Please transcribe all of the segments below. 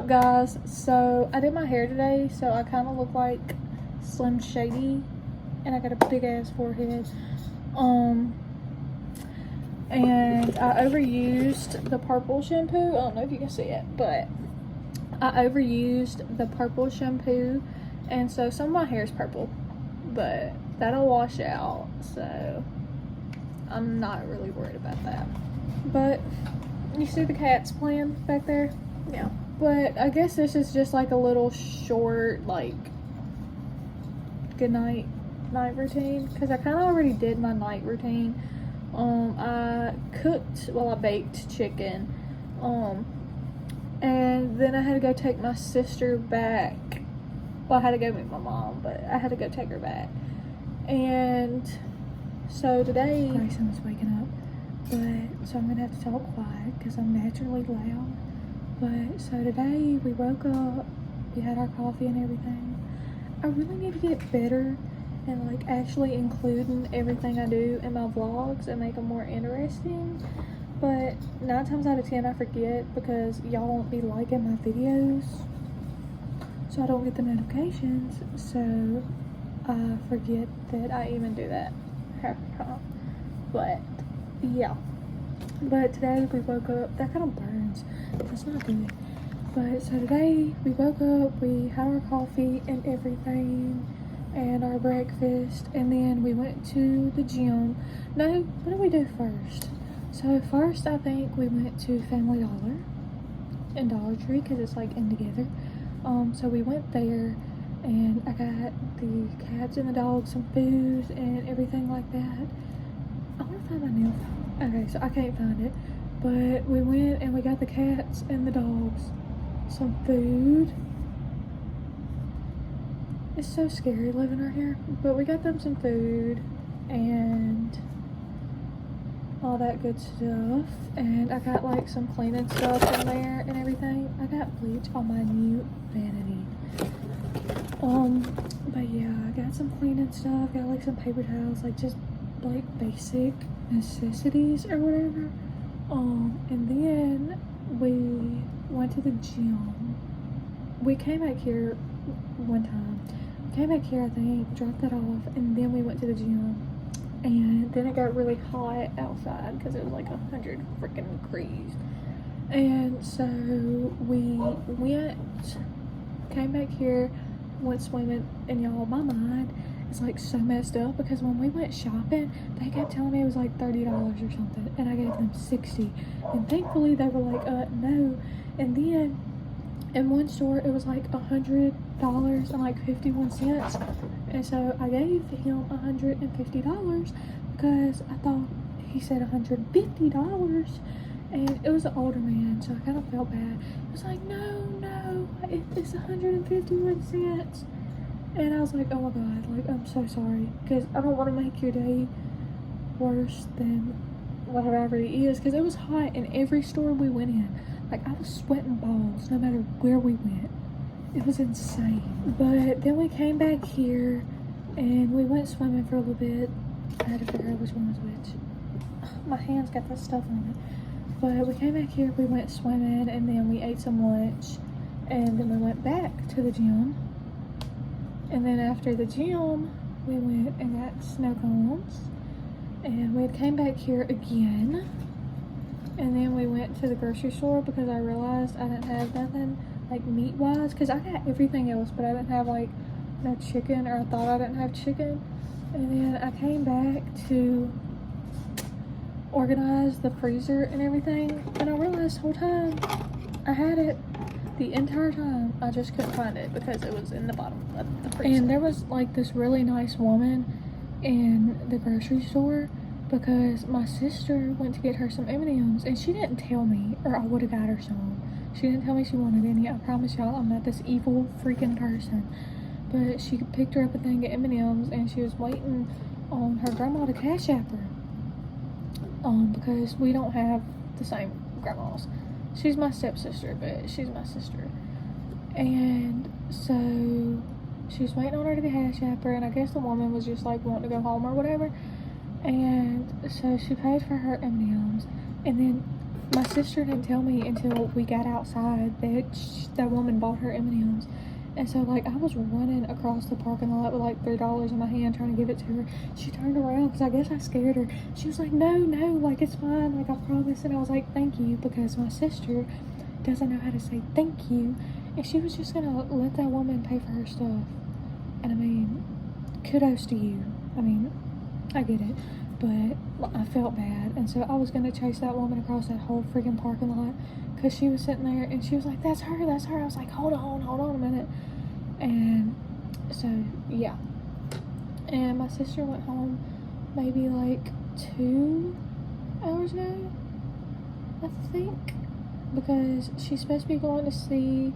up, guys? So I did my hair today, so I kind of look like Slim Shady, and I got a big ass forehead. And I overused the purple shampoo. I don't know if you can see it, but I overused the purple shampoo, and so some of my hair is purple, but that'll wash out, so I'm not really worried about that. But you see the cats playing back there? Yeah. But I guess this is just like a little short, like, good night routine, because I kind of already did my night routine. I baked chicken, and then I had to go take my sister back. Well, I had to go meet my mom, but I had to go take her back. And so today, Grayson was waking up, but so I'm gonna have to talk quiet because I'm naturally loud. But so today we woke up, we had our coffee and everything. I really need to get better and like actually including everything I do in my vlogs and make them more interesting. But 9 times out of 10 I forget because y'all won't be liking my videos, so I don't get the notifications, so I forget that I even do that half the time. But yeah, but today we woke up, that kind of burns, that's not good. But so today we woke up, we had our coffee and everything and our breakfast, and then we went to the gym. No, what did we do first? So first I think we went to Family Dollar and Dollar Tree because it's like in together. So we went there and I got the cats and the dogs some food and everything like that. I want to find my nail file. Okay, so I can't find it, but we went and we got the cats and the dogs some food. It's so scary living right here, but we got them some food and all that good stuff, and I got like some cleaning stuff in there and everything. I got bleach on my new vanity. But yeah, I got some cleaning stuff, got like some paper towels, like just like basic necessities or whatever. And then we went to the gym. We came back here one time. Came back here, I think, dropped that off, and then we went to the gym. And then it got really hot outside because it was like 100 freaking degrees. And so we came back here, went swimming, and y'all, my mind is like so messed up because when we went shopping, they kept telling me it was like $30 or something, and I gave them 60. And thankfully they were like, no. And then in one store it was like $100 and like 51 cents, and so I gave him $150 because I thought he said $150, and it was an older man, so I kind of felt bad. It was like, no, it's 151 cents, and I was like, oh my god, like, I'm so sorry, because I don't want to make your day worse than whatever it is, because it was hot in every store we went in. Like, I was sweating balls no matter where we went. It was insane. But then we came back here and we went swimming for a little bit. I had to figure out which one was which. My hands got that stuff on it. But we came back here, we went swimming, and then we ate some lunch, and then we went back to the gym. And then after the gym, we went and got snow cones, and we came back here again. And then we went to the grocery store because I realized I didn't have nothing like meat wise, because I got everything else, but I didn't have like no chicken, or I thought I didn't have chicken. And then I came back to organize the freezer and everything, and I realized the whole time I had it the entire time. I just couldn't find it because it was in the bottom of the freezer. And there was like this really nice woman in the grocery store because my sister went to get her some M&Ms, and she didn't tell me, or I would have got her some. She didn't tell me she wanted any. I promise y'all I'm not this evil freaking person. But she picked her up a thing of M&Ms, and she was waiting on her grandma to Cash App her. Because we don't have the same grandmas. She's my stepsister, but she's my sister. And so she was waiting on her to Cash App her, and I guess the woman was just like wanting to go home or whatever. And so she paid for her M&Ms, and then my sister didn't tell me until we got outside that that woman bought her M&Ms. And so, like, I was running across the parking lot with, like, $3 in my hand trying to give it to her. She turned around because I guess I scared her. She was like, no, like, it's fine. Like, I promise. And I was like, thank you, because my sister doesn't know how to say thank you. And she was just going to let that woman pay for her stuff. And, I mean, kudos to you. I mean, I get it. But I felt bad. And so I was going to chase that woman across that whole freaking parking lot. Because she was sitting there and she was like, that's her. I was like, hold on a minute. And so, yeah. And my sister went home maybe like 2 hours ago, I think. Because she's supposed to be going to see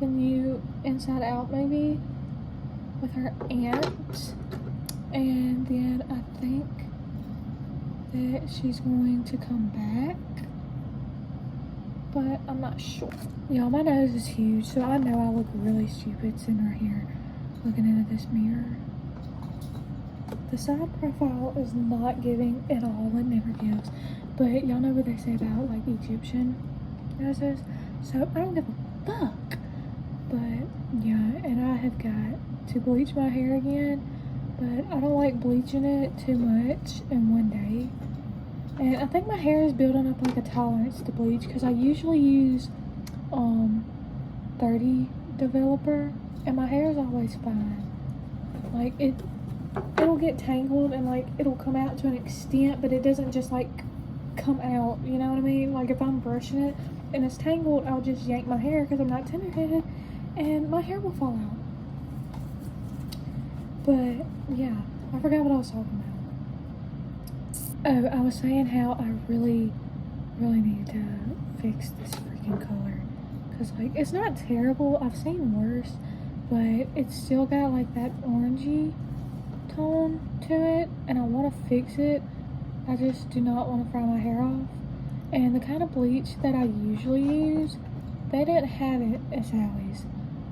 the new Inside Out movie with her aunt. And then I think that she's going to come back. But I'm not sure. Y'all, my nose is huge, so I know I look really stupid sitting right here looking into this mirror. The side profile is not giving at all. It never gives. But y'all know what they say about, like, Egyptian noses. So I don't give a fuck. But, yeah, and I have got to bleach my hair again. But I don't like bleaching it too much in one day. And I think my hair is building up like a tolerance to bleach because I usually use 30 developer and my hair is always fine. Like it'll get tangled and like it'll come out to an extent, but it doesn't just like come out, you know what I mean? Like if I'm brushing it and it's tangled, I'll just yank my hair because I'm not tender-headed and my hair will fall out. But yeah, I forgot what I was talking about. Oh, I was saying how I really need to fix this freaking color. Because, like, it's not terrible. I've seen worse. But it's still got, like, that orangey tone to it. And I want to fix it. I just do not want to fry my hair off. And the kind of bleach that I usually use, they didn't have it at Sally's.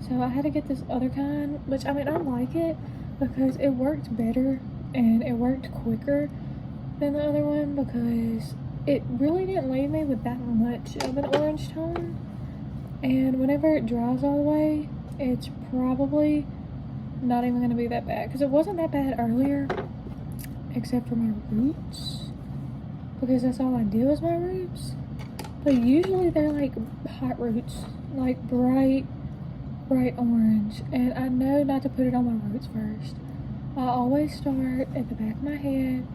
So I had to get this other kind. Which, I mean, I like it. Because it worked better. And it worked quicker than the other one because it really didn't leave me with that much of an orange tone, and whenever it dries all the way it's probably not even going to be that bad because it wasn't that bad earlier except for my roots because that's all I did was my roots, but usually they're like hot roots, like bright orange, and I know not to put it on my roots first. I always start at the back of my head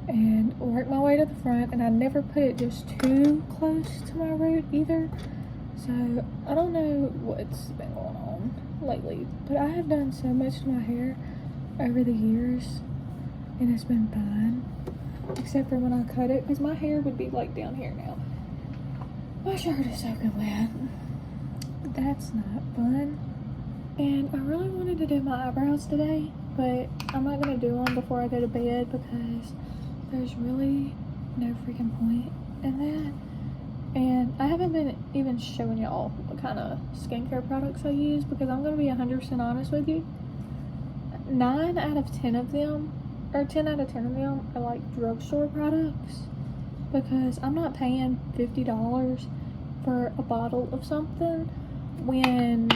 and work my way to the front, and I never put it just too close to my root either. So I don't know what's been going on lately, but I have done so much to my hair over the years and it's been fine, except for when I cut it because my hair would be like down here now. My shirt is soaking wet. That's not fun. And I really wanted to do my eyebrows today, but I'm not going to do them before I go to bed because there's really no freaking point in that. And I haven't been even showing y'all what kind of skincare products I use because I'm going to be 100% honest with you. 9 out of 10 of them, or 10 out of 10 of them are like drugstore products because I'm not paying $50 for a bottle of something when,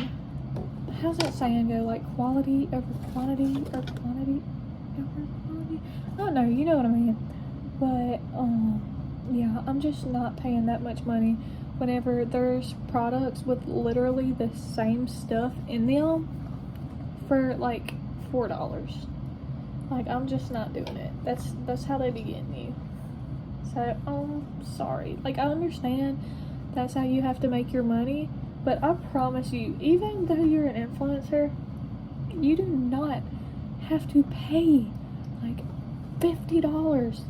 how's that saying go, like quality over quantity or quantity over quality? I don't know, you know what I mean. But yeah, I'm just not paying that much money whenever there's products with literally the same stuff in them for like $4. Like, I'm just not doing it. That's how they be getting you. So I'm sorry. Like, I understand that's how you have to make your money, but I promise you, even though you're an influencer, you do not have to pay like $50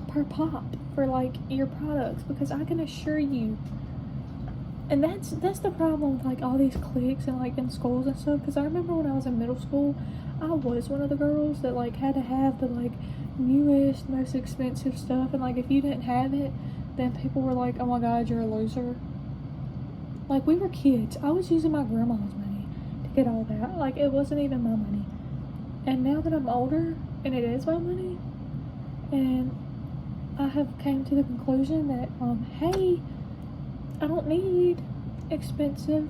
per pop for like your products, because I can assure you, and that's the problem with like all these cliques and like in schools and stuff, because I remember when I was in middle school, I was one of the girls that like had to have the like newest, most expensive stuff, and like if you didn't have it, then people were like, oh my god, you're a loser. Like, we were kids. I was using my grandma's money to get all that. Like, it wasn't even my money. And now that I'm older and it is my money, and I have came to the conclusion that, hey, I don't need expensive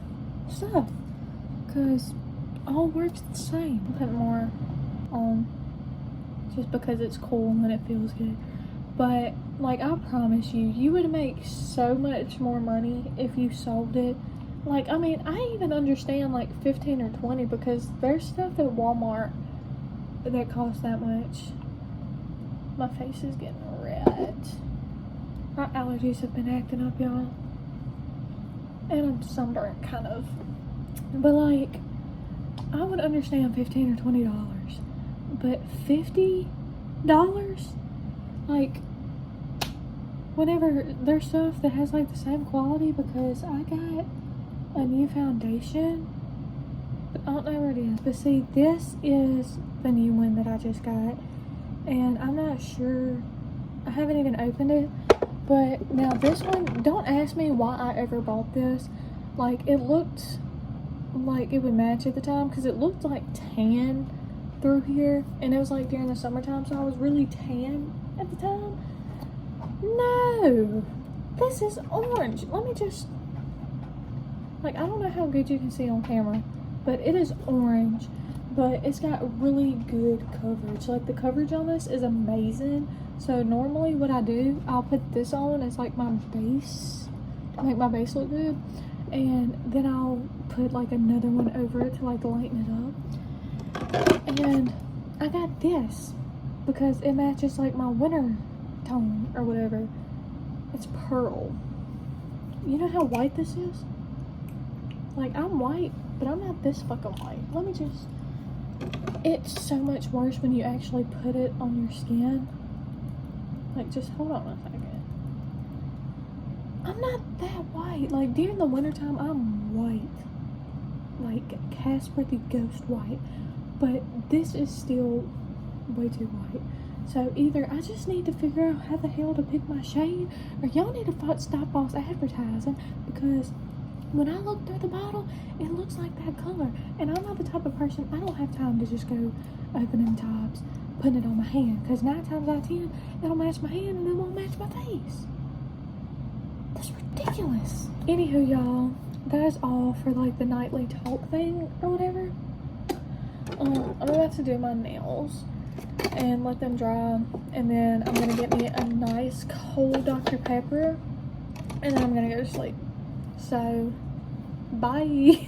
stuff because all works the same. Put more on just because it's cool and it feels good. But like, I promise you, you would make so much more money if you sold it. Like, I mean, I even understand like 15 or 20 because there's stuff at Walmart that costs that much. My face is getting red. My allergies have been acting up, y'all. And I'm sunburnt, kind of. But like, I would understand $15 or $20. But $50? Like, whenever there's stuff that has like the same quality, because I got a new foundation, but I don't know where it is. But see, this is the new one that I just got, and I'm not sure, I haven't even opened it. But now this one, don't ask me why I ever bought this. Like, it looked like it would match at the time because it looked like tan through here, and it was like during the summertime, so I was really tan at the time. No, this is orange. Let me just, like, I don't know how good you can see on camera, but it is orange, but it's got really good coverage. Like, the coverage on this is amazing. So normally what I do, I'll put this on as like my base to make my base look good, and then I'll put like another one over it to like lighten it up. And I got this because it matches like my winter tone or whatever. It's pearl. You know how white this is? Like, I'm white, but I'm not this fucking white. Let me just, it's so much worse when you actually put it on your skin. Like, just hold on a second. I'm not that white. Like, during the wintertime, I'm white. Like, Casper the Ghost white. But this is still way too white. So either I just need to figure out how the hell to pick my shade, or y'all need to stop false advertising, because when I look through the bottle, it looks like that color. And I'm not the type of person, I don't have time to just go opening tops, putting it on my hand, because 9 times out of 10, it'll match my hand and it won't match my face. That's ridiculous. Anywho, y'all, that is all for like the nightly talk thing or whatever. I'm about to do my nails and let them dry, and then I'm gonna get me a nice cold Dr. Pepper, and then I'm gonna go to sleep. So, bye.